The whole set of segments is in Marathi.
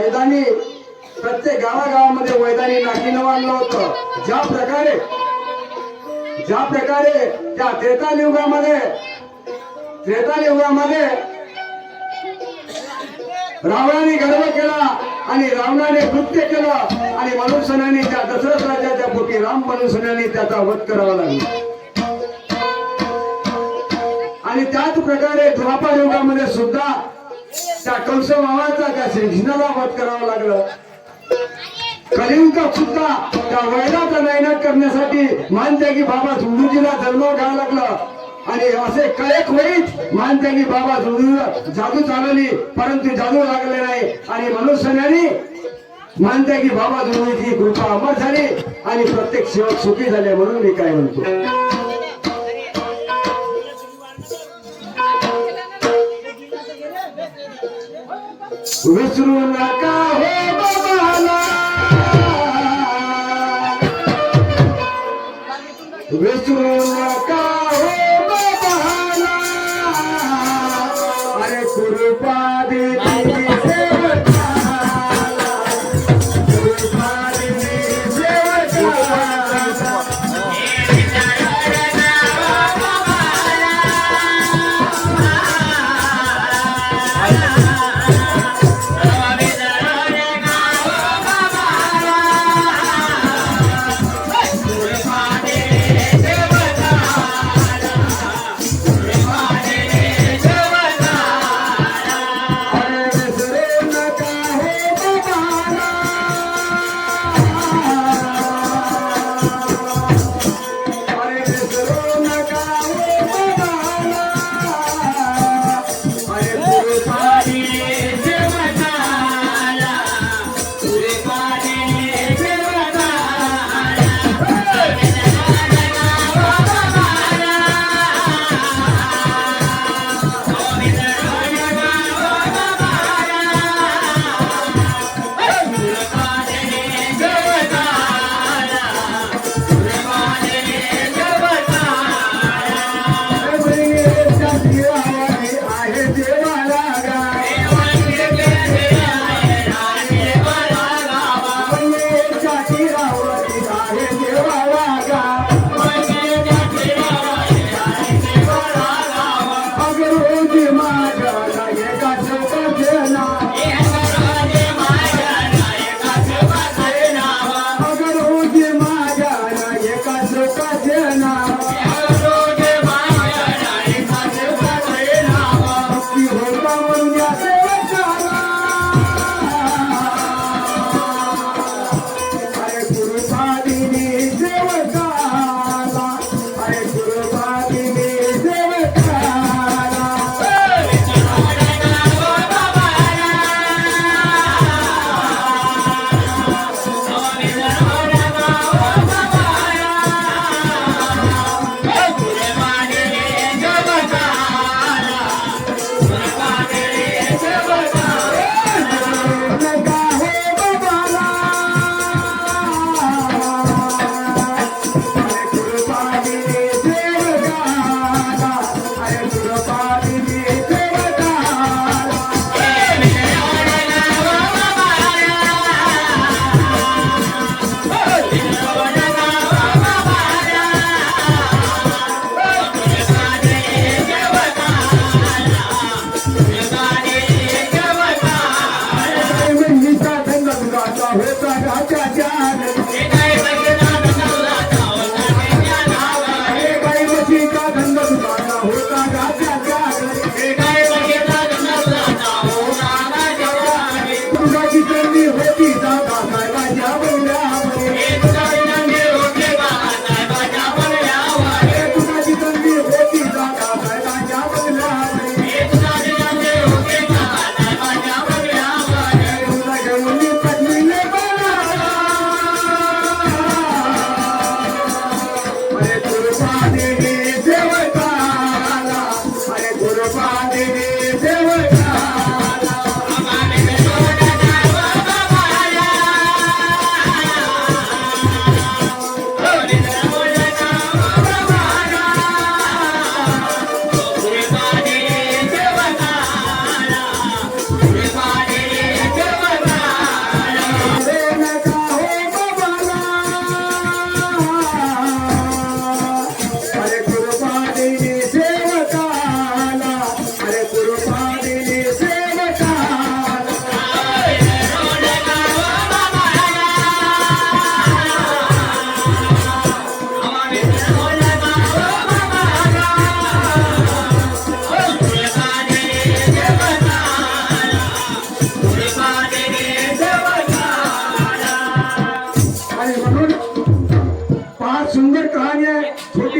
वैदानी प्रत्येक गावागावामध्ये वैदानी नाकीनं वाढलं होतं. ज्या प्रकारे त्या त्रेतायुगामध्ये रावणाने गर्व केला आणि रावणाने कृत्य केलं आणि मनुष्याने त्या दशरथ राजाच्या पोटी राम मनुष्याने त्याचा वध करावा लागला. आणि त्याच प्रकारे द्वापार युगामध्ये सुद्धा त्या कंस मामाचा त्या श्रीकृष्णाला वध करावं लागलं. कलियुगात सुद्धा त्या वैराचा नायनाट करण्यासाठी मानत्यागी बाबा झुंडूजीला जन्म घ्यावा लागला. आणि असे कळेक होईत मानत्यागी बाबा झुंडू जादू चालवली, परंतु जादू लागले नाही. आणि मनुष्याने मानत्यागी बाबा झुंडूची कृपा अमर झाली आणि प्रत्येक सेवक सुखी झाले. म्हणून मी काय म्हणतो, विसरू नका हे बाबाला, विसरू नका हे बाबाला. अरे कृपा देवी सेवकाला, कृपा देवी सेवकाला.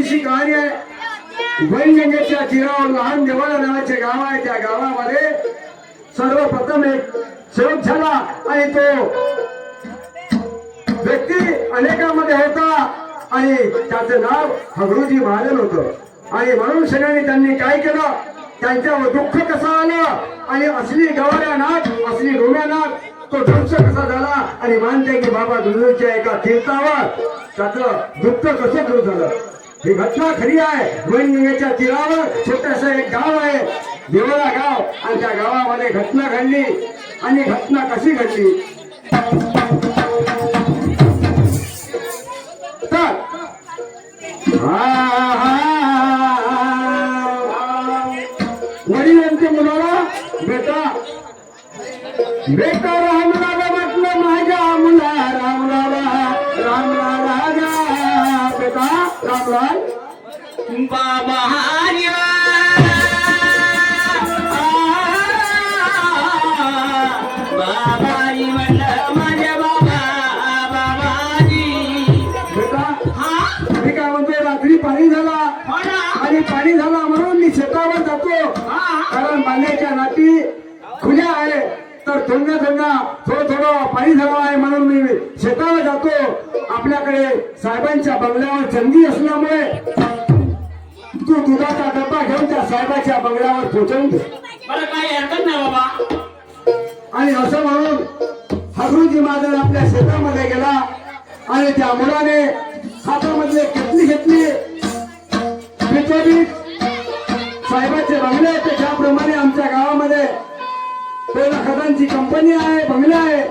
छोटीशी कहाणी आहे. वैनगंगेच्या तीरावर लहान देवाला नावाचे गाव आहे. त्या गावामध्ये सर्वप्रथम एक सेवक झाला आणि तो व्यक्ती अनेकांमध्ये होता आणि त्याचं नाव हगरूजी महाजन होतं. आणि म्हणून सगळ्यांनी त्यांनी काय केलं, त्यांच्यावर दुःख कसं आलं आणि असली गवाऱ्या नाथ असली रोम्या नाथ तो ध्वंस कसा झाला आणि मानते की बाबा दुर्गच्या एका तीर्थावर त्याचं दुःख कसं दूर झालं. ही घटना खरी आहे. वैनगंगेच्या तीरावर छोटस एक गाव आहे, देवळा गाव, आणि त्या गावामध्ये घटना घडली. आणि घटना कशी घडली तर वडील यांच्या मुलाला बेटा बेटा रामराला म्हटलं माझ्या मुला रामराला रामला राजा बेटा रामलाल बाबा बाबाजी म्हणलं माझ्या बाबा बाबाजी. बेटा हा मी काय म्हणतोय, रात्री पाणी झाला हो ना. आणि पाणी झाला म्हणून मी शेतावर जातो. हा कारण बांधायच्या नाटी खुल्या आहे तर थोडं पाणी झालं आहे म्हणून मी शेतावर जातो. आपल्याकडे साहेबांच्या बंगल्यावर चंदी असल्यामुळे तू दुधाचा डब्बा घेऊन त्या साहेबाच्या बंगल्यावर पोहोचवून दे. बरं काही हरकत नाही बाबा. आणि असं म्हणून हगरूजी महाजन आपल्या शेतामध्ये गेला आणि त्या मुलाने हातामधले किटली घेतली. बिचोबीच साहेबाचे बंगले आहेत ज्याप्रमाणे आमच्या गावामध्ये कोयला खतांची कंपनी आहे, बंगले आहे,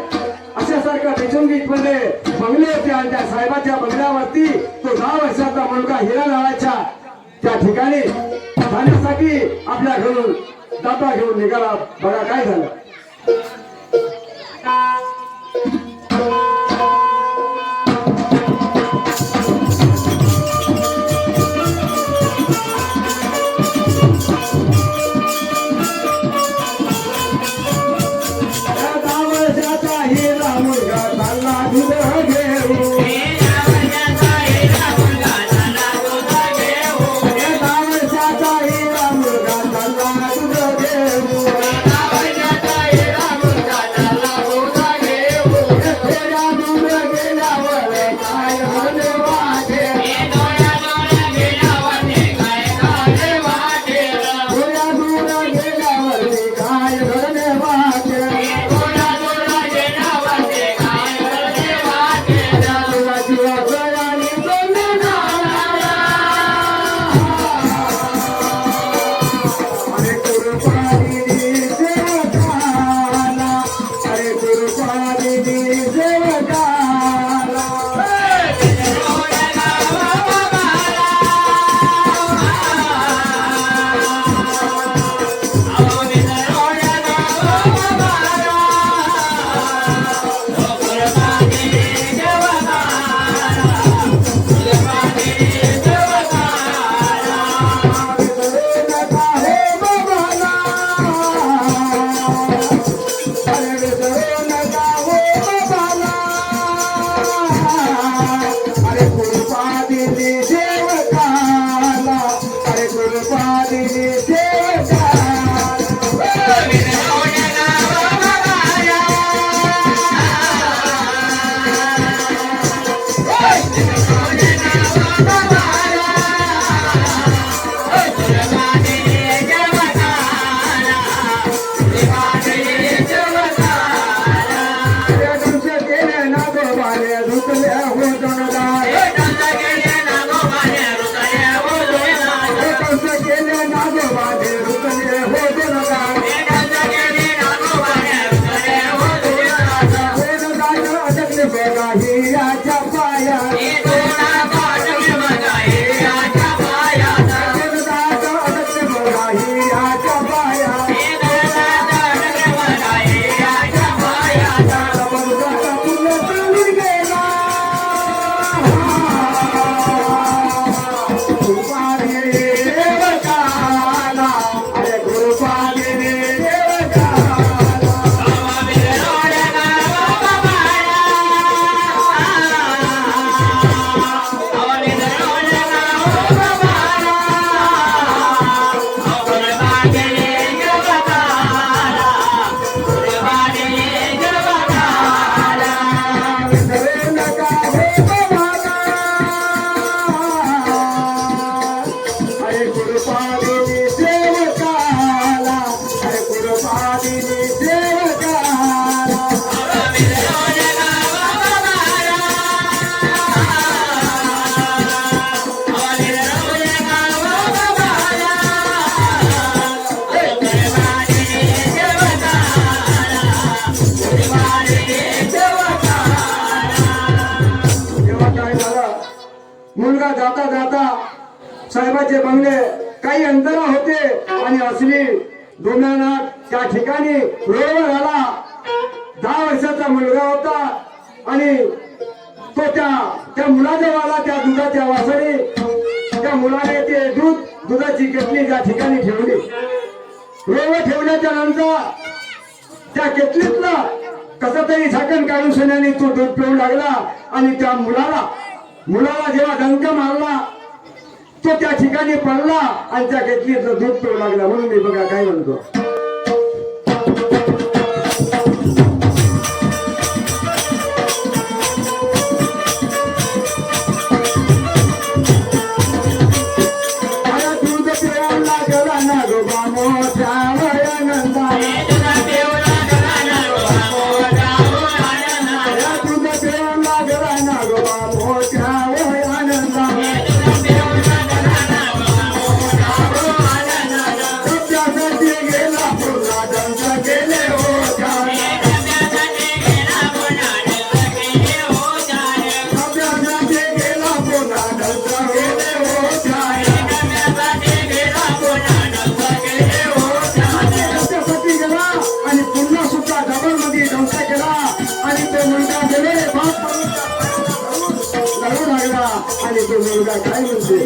अशासारखा बिचोंगीत मध्ये बंगले होते. आणि त्या साहेबाच्या बंगल्यावरती तो 10 वर्षाचा मुलगा हिरा नावाच्या त्या ठिकाणी जाण्यासाठी आपल्या घरून डबा घेऊन निघाला. बघा काय झालं. जाता जाता साहेबाचे बंगले काही अंतरा होते आणि असली डोम्यानाथ त्या ठिकाणी रोडवर आला. 10 वर्षाचा मुलगा होता आणि तो त्या मुलाच्या वाला त्या दुधाच्या वासने त्या मुलाने ते दुधाची केटली त्या ठिकाणी ठेवली. रोडवर ठेवल्याच्या नंतर त्या केटलीतला कसा तरी झाकण काढून सोन्याने तो दूध पिऊ लागला आणि त्या मुलाला जेव्हा डंक मारला तो त्या ठिकाणी पडला आणि त्या केटलीतलं दूध पिऊ लागला. म्हणून मी बघा काय म्हणतो, दूध पिऊ लागला ना गोबा मोठ्या वयानंदा. आणि तो मुलगा काय म्हणते,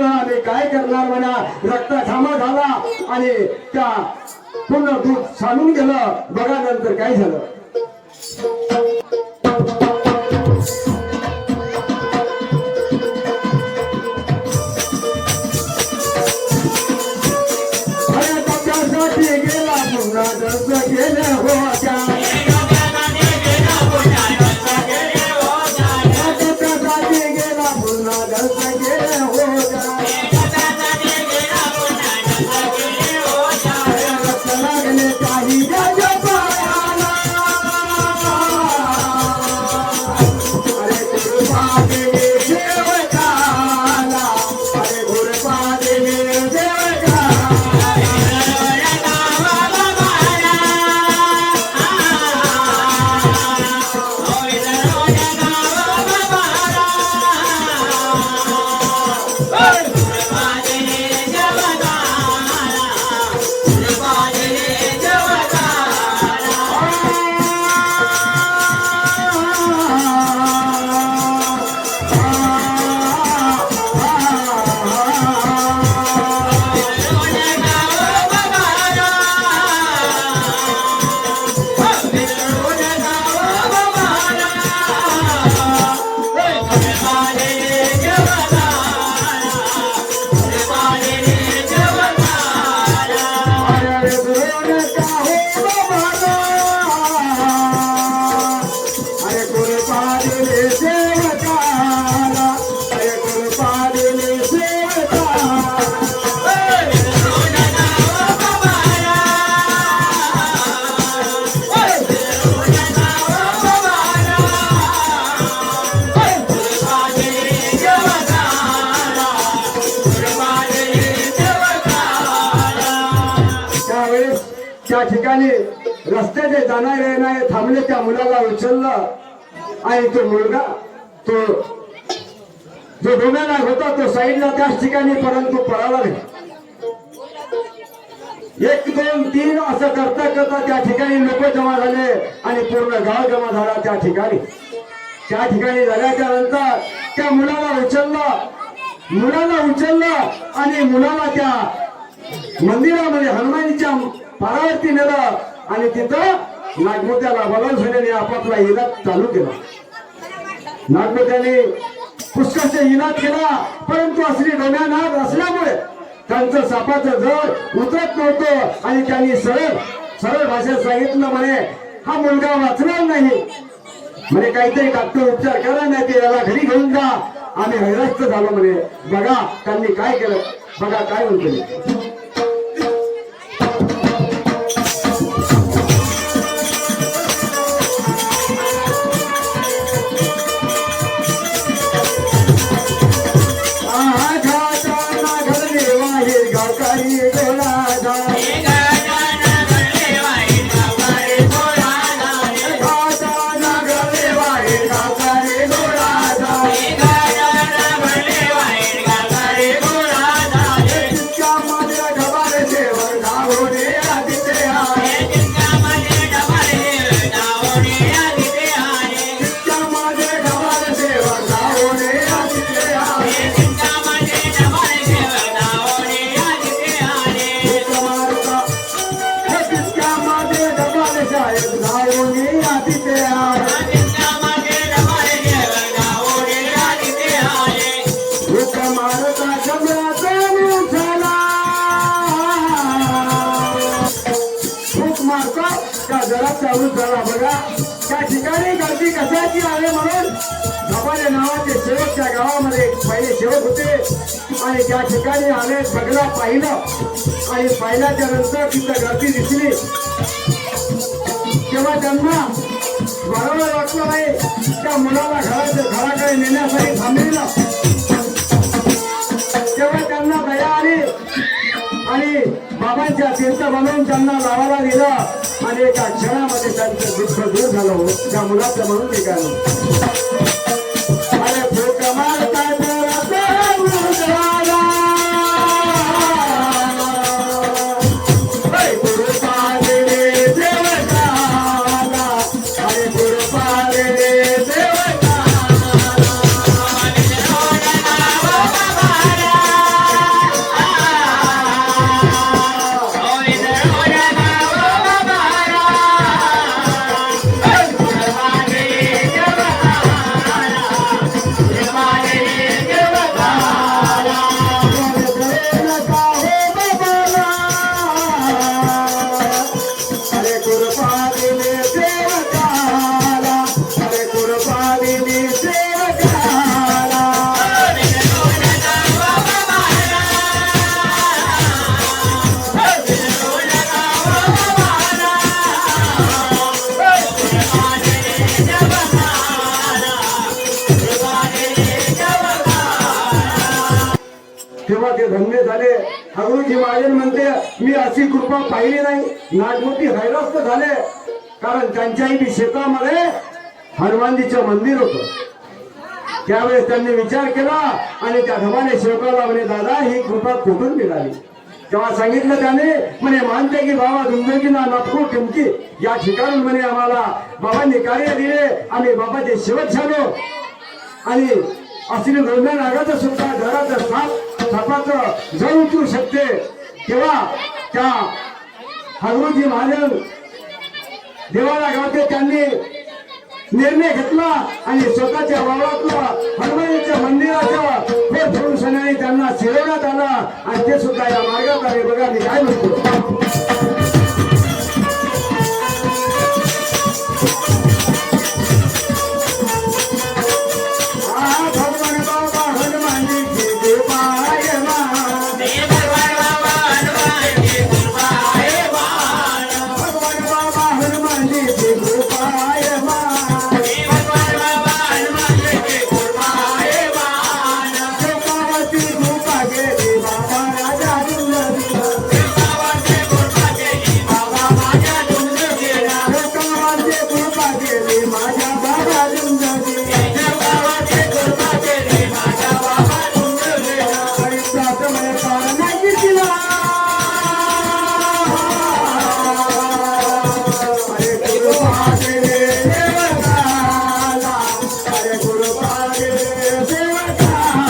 माझे काय करणार म्हणा. रक्त थांबा झाला आणि त्या पूर्ण दूध सांडून गेलं. बघा नंतर काय झालं. गेला पुन्हा दर्श गेले होत्या. गेला पुन्हा दर्श गेले होत्या. लागले काही जग पायाला. अरे कृपा अरे गुरु का हो बाबा, अरे कृपा दिले सेवकाला, अरे कृपा दिले सेवकाला. त्यावेळेस त्या ठिकाणी रस्त्याचे जाणारे येणारे थांबले, त्या मुलाला उचललं आणि तो मुलगा तो जो डोम्याला होता तो साईडला त्याच ठिकाणी, परंतु पळाला नाही. 1 2 3 असं करता करता त्या ठिकाणी लोक जमा झाले आणि पूर्ण गाव जमा झाला त्या ठिकाणी. त्या ठिकाणी झाल्याच्या नंतर त्या मुलाला उचललं आणि मुलाला त्या मंदिरामध्ये हनुमानीच्या पारावरती नेलं आणि तिथं नागमोत्याला बोलावून आपापला इलाज चालू केला. नागमोत्याने पुष्कळचे इलाज केला, परंतु असली डोम्यानाथ असल्यामुळे त्यांचं सापाचं जड उतरत नव्हतं आणि त्यांनी सरळ भाषेत सांगितलं, म्हणे हा मुलगा वाचणार नाही, म्हणे काहीतरी डॉक्टर उपचार करा, नाही ते याला घरी घेऊन जा. आम्ही हैरास्त झालो म्हणे. बघा त्यांनी काय केलं, बघा काय म्हणतो. बघा त्या ठिकाणी गर्दी कशाची आहे म्हणून धबाले नावाचे सेवक त्या गावामध्ये पहिले सेवक होते आणि त्या ठिकाणी आले. बघला पाहिलं आणि पाहिल्याच्या नंतर तिथं गर्दी दिसली तेव्हा त्यांना बरोबर वाटलं नाही. त्या मुलाला घराकडे नेण्यासाठी थांबलेलं तेव्हा त्यांना दया आली आणि बाबांच्या तीर्थ बनवून त्यांना लावायला दिलं आणि एका क्षणामध्ये त्यांचं दुःख दूर झालं. हो त्या मुलाचं म्हणून निघालं. अरे फुक मारता तेव्हा ते धन्य झाले. हगुरुजी महाजन म्हणते मी अशी कृपा पाहिली नाही. नागमोती हैरास्त झाले कारण त्यांच्याही बी शेतामध्ये हनुमानजीचं मंदिर होतं. त्यावेळेस त्यांनी विचार केला आणि त्या धमाने शेवकाला म्हणे दादा ही कृपा कुठून मिळाली. तेव्हा सांगितलं त्याने म्हणे मानते की बाबा दुंदगीना नफको किमकी या ठिकाणून म्हणे आम्हाला बाबांनी कार्य दिले आम्ही बाबाचे सेवक झालो. आणि असली लोंढ्या नागाचं सुद्धा घराचं सापाचं जळ उचलू शकते. तेव्हा त्या हगुरुजी महाजन देवाला गावते त्यांनी निर्णय घेतला आणि स्वतःच्या वावरातला हनुमानाच्या मंदिराच्या थोडून सणाने त्यांना शिरवण्यात आला आणि ते सुद्धा या मार्गात आले. बघा मी काय म्हणतो, भगवान बाबा हनुमानजी की कृपाय मा, भगवान बाबा हनुमानजी कृपाय मान. भगवान बाबा हनुमानजी की कृपाय मा, भगवान बाबा हनुमानजी कृपाय मान. कृपावती कृपा गेली बाबा राजा दुर्लभीला, कृपावती कृपा केली बाबा माझ्या दुर्दशेला. कृपावती कृपा गेली माझ्या बाबा दुर्लभीला, कृपावती कृपा केली माझ्या बाबा दुर्दशेला. आणि त्याच्यामुळे पारणाची तिला अरे कृपा गेले देवताला, अरे कृपा गेले देवताला.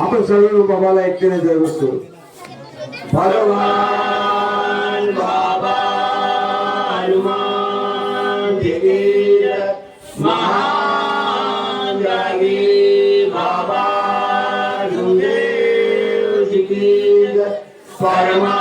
आपण सर्व बाबाला एकटीने जय बसतो. भगवान बाबा हनुमान जी महान जागी बाबा गुरुदेव जी की जय. परमा